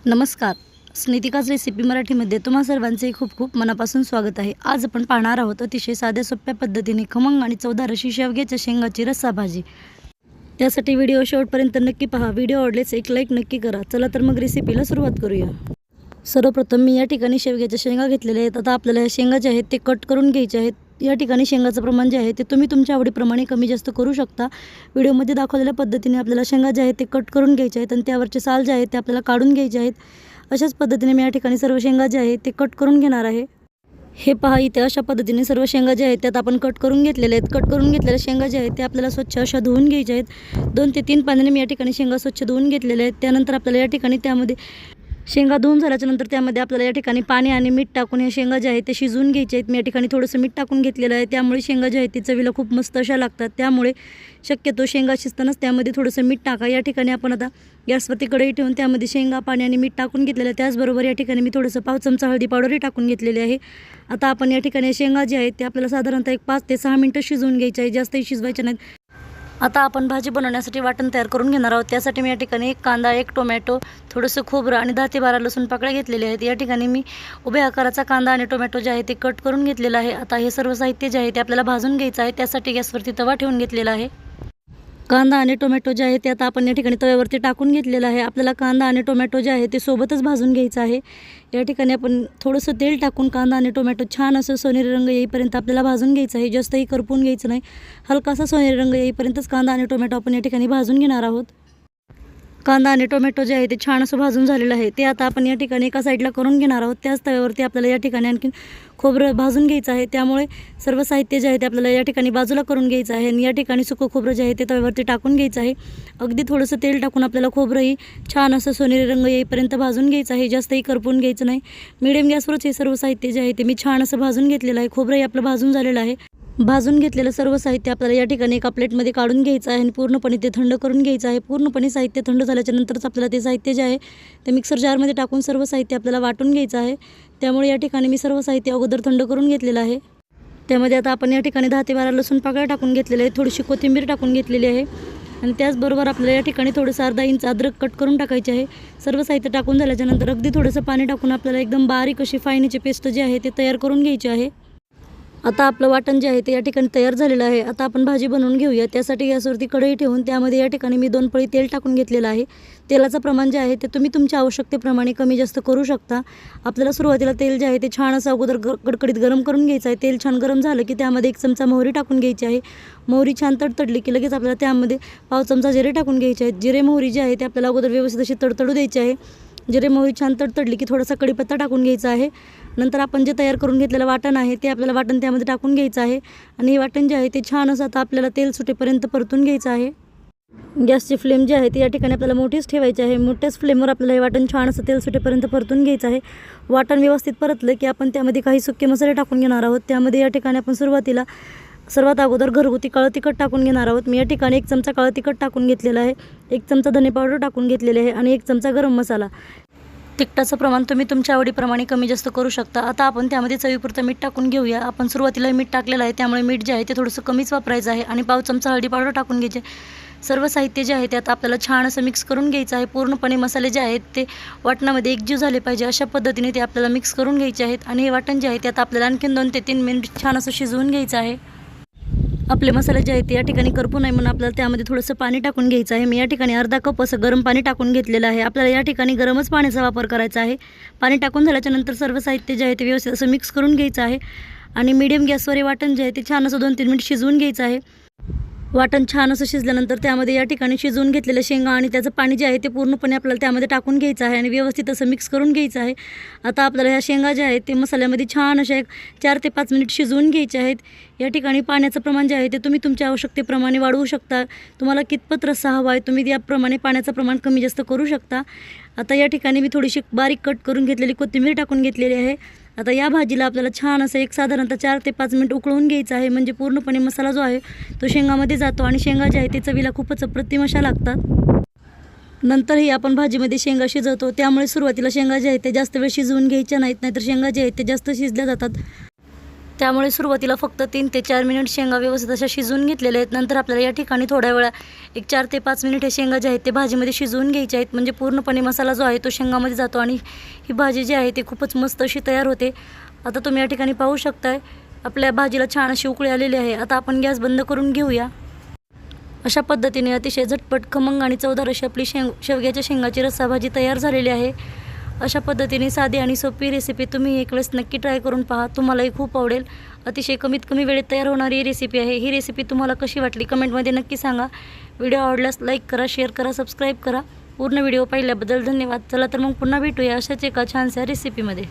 नमस्कार. स्नितिकाच रेसिपी मराठीमध्ये तुम्हा सर्वांचे खूप खूप मनापासून स्वागत आहे. आज आपण पाहणार आहोत अतिशय साध्या सोप्या पद्धतीने खमंग आणि चवदार अशी शेवग्याच्या शेंगाची रस्सा भाजी. त्यासाठी व्हिडिओ शेवटपर्यंत नक्की पहा. व्हिडिओ आवडल्यास एक लाईक नक्की करा. चला तर मग रेसिपीला सुरुवात करूया. सर्वप्रथम मी या ठिकाणी शेवग्याच्या शेंगा घेतलेल्या आहेत. आता आपल्याला या शेंगा जे आहेत ते कट करून घ्यायचे आहेत. या ठिकाणी शेंगाचं प्रमाण जे आहे ते तुम्ही तुमच्या आवडीप्रमाणे कमी जास्त करू शकता. व्हिडिओमध्ये दाखवलेल्या पद्धतीने आपल्याला शेंगा जे आहेत ते कट करून घ्यायचे आहेत आणि त्यावरचे साल जे आहेत ते आपल्याला काढून घ्यायचे आहेत. अशाच पद्धतीने मी या ठिकाणी सर्व शेंगा जे आहेत ते कट करून घेणार आहे. हे पहा, इथे अशा पद्धतीने सर्व शेंगा जे आहेत त्यात आपण कट करून घेतलेले आहेत. कट करून घेतलेल्या शेंगा जे आहेत ते आपल्याला स्वच्छ अशा धुवून घ्यायच्या आहेत. 2 ते 3 पाण्याने मी या ठिकाणी शेंगा स्वच्छ धुवून घेतलेल्या आहेत. त्यानंतर आपल्याला या ठिकाणी त्यामध्ये शेंगा धुवून झाल्याच्या नंतर त्यामध्ये आपल्याला या ठिकाणी पाणी आणि मीठ टाकून हे शेंगा जे आहेत ते शिजवून घ्यायचे आहेत. मी या ठिकाणी थोडंसं मीठ टाकून घेतलेलं आहे. त्यामुळे शेंगा जे आहेत ते चवीला खूप मस्त अशा लागतात. त्यामुळे शक्यतो शेंगा शिजतानाच त्यामध्ये थोडंसं मीठ टाका. या ठिकाणी आपण आता गॅसवरती कढई ठेवून त्यामध्ये शेंगा, पाणी आणि मीठ टाकून घेतलेलं आहे. त्याचबरोबर या ठिकाणी मी थोडंसं पाव चमचा हळदी पावडरही टाकून घेतलेली आहे. आता आपण या ठिकाणी शेंगा जे आहेत ते आपल्याला साधारणतः एक 5 ते 6 मिनिटं शिजवून घ्यायचे आहे. जास्तही शिजवायचे नाहीत. आता आपण भाजी बनवण्यासाठी वाटण तयार करून घेणार आहोत. त्यासाठी मी या ठिकाणी 1 कांदा, 1 टोमॅटो, थोडंसं खोबरं आणि 10 ते 12 लसूण पाकळ्या घेतलेले आहेत. या ठिकाणी मी उभ्या आकाराचा कांदा आणि टोमॅटो जे आहे ते कट करून घेतलेलं आहे. आता हे सर्व साहित्य जे आहे ते आपल्याला भाजून घ्यायचं आहे. त्यासाठी गॅसवरती तवा ठेवून घेतलेला आहे. कांदा आणि टोमॅटो जे आहे ते आता आपण या ठिकाणी तव्यावरती टाकून घेतलेलं आहे. आपल्याला कांदा आणि टोमॅटो जे आहे ते सोबतच भाजून घ्यायचं आहे. या ठिकाणी आपण थोडंसं तेल टाकून कांदा आणि टोमॅटो छान असं सोनेरी रंग येईपर्यंत आपल्याला भाजून घ्यायचं आहे. जास्तही करपून घ्यायचं नाही. हलकासा सोनेरी रंग येईपर्यंतच कांदा आणि टोमॅटो आपण या ठिकाणी भाजून घेणार आहोत. कांदा आणि टोमॅटो जे आहे ते छान असं भाजून झालेलं आहे. ते आता आपण या ठिकाणी एका साईडला करून घेणार आहोत. त्याच तव्यावरती आपल्याला या ठिकाणी आणखी खोबरं भाजून घ्यायचं आहे. त्यामुळे सर्व साहित्य जे आहे ते आपल्याला या ठिकाणी बाजूला करून घ्यायचं आहे आणि या ठिकाणी सुकं खोबरं जे आहे ते तव्यावरती टाकून घ्यायचं आहे. अगदी थोडंसं तेल टाकून आपल्याला खोबरंही छान असं सोनेरी रंग येईपर्यंत भाजून घ्यायचं आहे. जास्तही करपून घ्यायचं नाही. मीडियम गॅसवरच हे सर्व साहित्य जे आहे ते मी छान असं भाजून घेतलेलं आहे. खोबरंही आपलं भाजून झालेलं आहे. भाजून घेतलेलं सर्व साहित्य आपल्याला या ठिकाणी एका प्लेटमध्ये काढून घ्यायचं आहे आणि पूर्णपणे ते थंड करून घ्यायचं आहे. पूर्णपणे साहित्य थंड झाल्याच्या नंतरच आपल्याला ते साहित्य जे आहे ते मिक्सर जारमध्ये टाकून सर्व साहित्य आपल्याला वाटून घ्यायचं आहे. त्यामुळे या ठिकाणी मी सर्व साहित्य अगोदर थंड करून घेतलेलं आहे. त्यामध्ये आता आपण या ठिकाणी 10 ते 12 लसूण पाकळ्या टाकून घेतलेले आहे. थोडीशी कोथिंबीर टाकून घेतलेली आहे आणि त्याचबरोबर आपल्याला या ठिकाणी थोडंसं अर्धा इंच अद्रक कट करून टाकायचे आहे. सर्व साहित्य टाकून झाल्याच्या नंतर अगदी थोडंसं पाणी टाकून आपल्याला एकदम बारीक अशी फायनीची पेस्ट जी आहे ते तयार करून घ्यायची आहे. आता आपलं वाटण जे आहे ते या ठिकाणी तयार झालेलं आहे. आता आपण भाजी बनवून घेऊया. त्यासाठी गॅसवरती कढई ठेवून त्यामध्ये या ठिकाणी मी 2 पळी तेल टाकून घेतलेलं आहे. तेलाचं प्रमाण जे आहे ते तुम्ही तुमच्या आवश्यकतेप्रमाणे कमी जास्त करू शकता. आपल्याला सुरुवातीला तेल जे आहे ते छान असं अगोदर कडकडीत गरम करून घ्यायचं आहे. तेल छान गरम झालं की त्यामध्ये 1 चमचा मोहरी टाकून घ्यायची आहे. मोहरी छान तडतडली की लगेच आपल्याला त्यामध्ये पाव चमचा जिरे टाकून घ्यायचे आहेत. जिरे मोहरी जे आहे ते आपल्याला अगोदर व्यवस्थित अशी तडतडू द्यायची आहे. जिरे मोहरी छान तडतडली की थोडासा कढीपत्ता टाकून घ्यायचा आहे. नंतर आपण जे तयार करून घेतलेलं वाटण आहे ते आपल्याला वाटण त्यामध्ये टाकून घ्यायचं आहे आणि हे वाटण जे आहे ते छान असं आता आपल्याला तेल सुटेपर्यंत परतून घ्यायचं आहे. गॅसची फ्लेम जी आहे ती या ठिकाणी आपल्याला मोठीच ठेवायची आहे. मोठ्याच फ्लेमवर आपल्याला हे वाटण छान असं तेल सुटेपर्यंत परतून घ्यायचं आहे. वाटण व्यवस्थित परतलं की आपण त्यामध्ये काही सुके मसाले टाकून घेणार आहोत. त्यामध्ये या ठिकाणी आपण सुरुवातीला सर्वात अगोदर घरगुती काळं तिखट टाकून घेणार आहोत. मी या ठिकाणी 1 चमचा काळं तिखट टाकून घेतलेलं आहे. 1 चमचा धने पावडर टाकून घेतलेले आहे आणि 1 चमचा गरम मसाला. तिखटाचं प्रमाण तुम्ही तुमच्या आवडीप्रमाणे कमी जास्त करू शकता. आता आपण त्यामध्ये चवीपुरतं मीठ टाकून घेऊया. आपण सुरुवातीला मीठ टाकलेलं आहे त्यामुळे मीठ जे आहे ते थोडंसं कमीच वापरायचं आहे आणि पाव चमचा हळदी पावडर टाकून घ्यायचे. सर्व साहित्य जे आहे ते आता आपल्याला छान असं मिक्स करून घ्यायचं आहे. पूर्णपणे मसाले जे आहेत ते वाटणामध्ये एकजीव झाले पाहिजे अशा पद्धतीने ते आपल्याला मिक्स करून घ्यायचे आहेत आणि हे वाटण जे आहे ते आता आपल्याला आणखीन 2 ते 3 मिनिट छान असं शिजवून घ्यायचं आहे. आपले मसाले जे आहेत ते या ठिकाणी करपू नये म्हणून आपल्याला त्यामध्ये थोडंसं पाणी टाकून घ्यायचं आहे. मी या ठिकाणी अर्धा कप असं गरम पाणी टाकून घेतलेलं आहे. आपल्याला या ठिकाणी गरमच पाण्याचा वापर करायचा आहे. पाणी टाकून झाल्याच्या नंतर सर्व साहित्य जे आहे ते व्यवस्थित असं मिक्स करून घ्यायचं आहे आणि मीडियम गॅसवर हे वाटण जे आहे ते छान असं 2-3 मिनिट शिजवून घ्यायचं आहे. वाटण छान असं शिजल्यानंतर त्यामध्ये या ठिकाणी शिजवून घेतलेलं शेंगा आणि त्याचं पाणी जे आहे ते पूर्णपणे आपल्याला त्यामध्ये टाकून घ्यायचं आहे आणि व्यवस्थित असं मिक्स करून घ्यायचं आहे. आता आपल्याला ह्या शेंगा ज्या आहेत ते मसाल्यामध्ये छान अशा 4 ते 5 मिनिट शिजवून घ्यायचे आहेत. या ठिकाणी पाण्याचं प्रमाण जे आहे ते तुम्ही तुमच्या आवश्यकतेप्रमाणे वाढवू शकता. तुम्हाला कितपत रस्सा हवा आहे तुम्ही त्याप्रमाणे पाण्याचं प्रमाण कमी जास्त करू शकता. आता या ठिकाणी मी थोडीशी बारीक कट करून घेतलेली कोथिंबीर टाकून घेतलेली आहे. आता या भाजीला आपल्याला छान असं साधारणतः 4 ते 5 मिनिट उकळून घ्यायचं आहे. म्हणजे पूर्णपणे मसाला जो आहे तो शेंगामध्ये जातो आणि शेंगा जे आहे ते चवीला खूपच अप्रतिम अशा लागतात. नंतरही आपण भाजीमध्ये शेंगा शिजवतो त्यामुळे सुरुवातीला शेंगा जे आहेत ते जास्त वेळ शिजवून घ्यायच्या नाहीत. नाहीतर शेंगा जे आहेत ते जास्त शिजल्या जातात. त्यामुळे सुरुवातीला फक्त 3 ते 4 मिनिट शेंगा व्यवस्थित अशा शिजवून घेतलेल्या आहेत. नंतर आपल्याला या ठिकाणी थोड्या वेळा एक 4 ते 5 मिनिट हे शेंगा जे आहेत ते भाजीमध्ये शिजवून घ्यायचे आहेत. म्हणजे पूर्णपणे मसाला जो आहे तो शेंगामध्ये जातो आणि ही भाजी जी आहे ती खूपच मस्त अशी तयार होते. आता तुम्ही या ठिकाणी पाहू शकताय आपल्या भाजीला छान अशी उकळी आलेली आहे. आता आपण गॅस बंद करून घेऊया. अशा पद्धतीने अतिशय झटपट, खमंग आणि चवदार अशी आपली शेवग्याच्या शेंगाची रस्साभाजी तयार झालेली आहे. अशा पद्धतीने साधी आणि सोपी रेसिपी तुम्ही एक वेळेस नक्की ट्राय करून पहा. तुम्हालाही खूप आवडेल. अतिशय कमीत कमी वेळेत तयार होणारी रेसिपी आहे. ही रेसिपी तुम्हाला कशी वाटली कमेंटमध्ये नक्की सांगा. व्हिडिओ आवडल्यास लाईक करा, शेअर करा, सबस्क्राईब करा. पूर्ण व्हिडिओ पाहिल्याबद्दल धन्यवाद. चला तर मग पुन्हा भेटूया अशाच एका छानशा रेसिपीमध्ये.